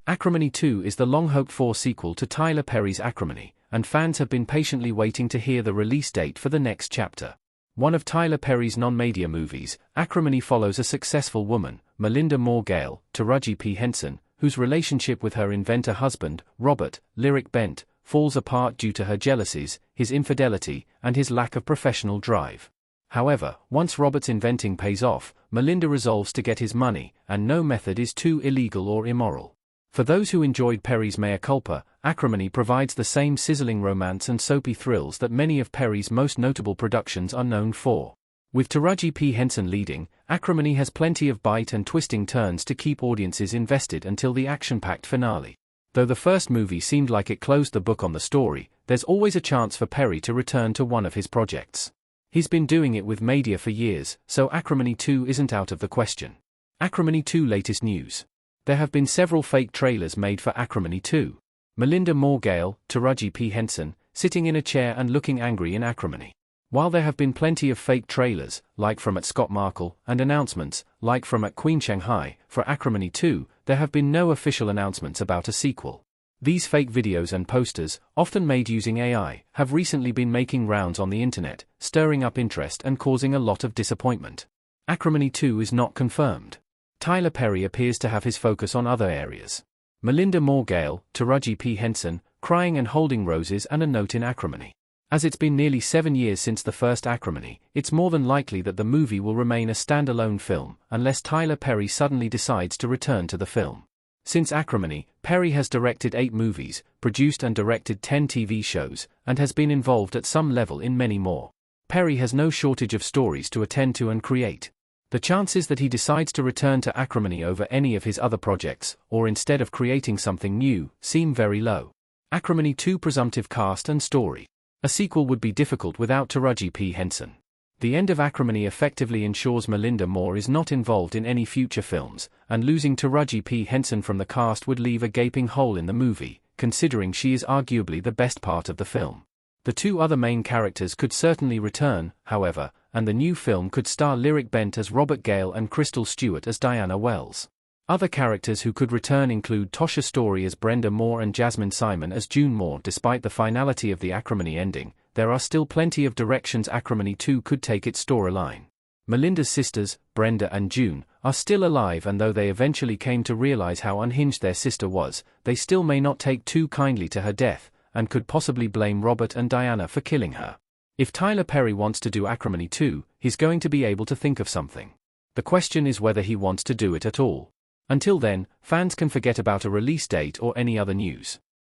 Acrimony 2 is the long-hoped-for sequel to Tyler Perry's Acrimony, and fans have been patiently waiting to hear the release date for the next chapter. One of Tyler Perry's non-media movies, Acrimony follows a successful woman, Melinda Moore Gale, Taraji P. Henson, whose relationship with her inventor husband, Robert, Lyric Bent, falls apart due to her jealousies, his infidelity, and his lack of professional drive. However, once Robert's inventing pays off, Melinda resolves to get his money, and no method is too illegal or immoral. For those who enjoyed Perry's Mea Culpa, Acrimony provides the same sizzling romance and soapy thrills that many of Perry's most notable productions are known for. With Taraji P. Henson leading, Acrimony has plenty of bite and twisting turns to keep audiences invested until the action-packed finale. Though the first movie seemed like it closed the book on the story, there's always a chance for Perry to return to one of his projects. He's been doing it with media for years, so Acrimony 2 isn't out of the question. Acrimony 2 latest news. There have been several fake trailers made for Acrimony 2. Melinda Moore Gale, Taraji P. Henson, sitting in a chair and looking angry in Acrimony. While there have been plenty of fake trailers, like from at Scott Markle, and announcements, like from at Queen Shanghai, for Acrimony 2, there have been no official announcements about a sequel. These fake videos and posters, often made using AI, have recently been making rounds on the internet, stirring up interest and causing a lot of disappointment. Acrimony 2 is not confirmed. Tyler Perry appears to have his focus on other areas. Melinda Moore Gale, Taraji P. Henson, crying and holding roses and a note in Acrimony. As it's been nearly 7 years since the first Acrimony, it's more than likely that the movie will remain a standalone film, unless Tyler Perry suddenly decides to return to the film. Since Acrimony, Perry has directed 8 movies, produced and directed 10 TV shows, and has been involved at some level in many more. Perry has no shortage of stories to attend to and create. The chances that he decides to return to Acrimony over any of his other projects, or instead of creating something new, seem very low. Acrimony 2 presumptive cast and story. A sequel would be difficult without Taraji P. Henson. The end of Acrimony effectively ensures Melinda Moore is not involved in any future films, and losing Taraji P. Henson from the cast would leave a gaping hole in the movie, considering she is arguably the best part of the film. The 2 other main characters could certainly return, however, and the new film could star Lyric Bent as Robert Gale and Crystal Stewart as Diana Wells. Other characters who could return include Tosha Story as Brenda Moore and Jasmine Simon as June Moore. Despite the finality of the Acrimony ending, there are still plenty of directions Acrimony 2 could take its storyline. Melinda's sisters, Brenda and June, are still alive, and though they eventually came to realize how unhinged their sister was, they still may not take too kindly to her death, and could possibly blame Robert and Diana for killing her. If Tyler Perry wants to do Acrimony 2, he's going to be able to think of something. The question is whether he wants to do it at all. Until then, fans can forget about a release date or any other news.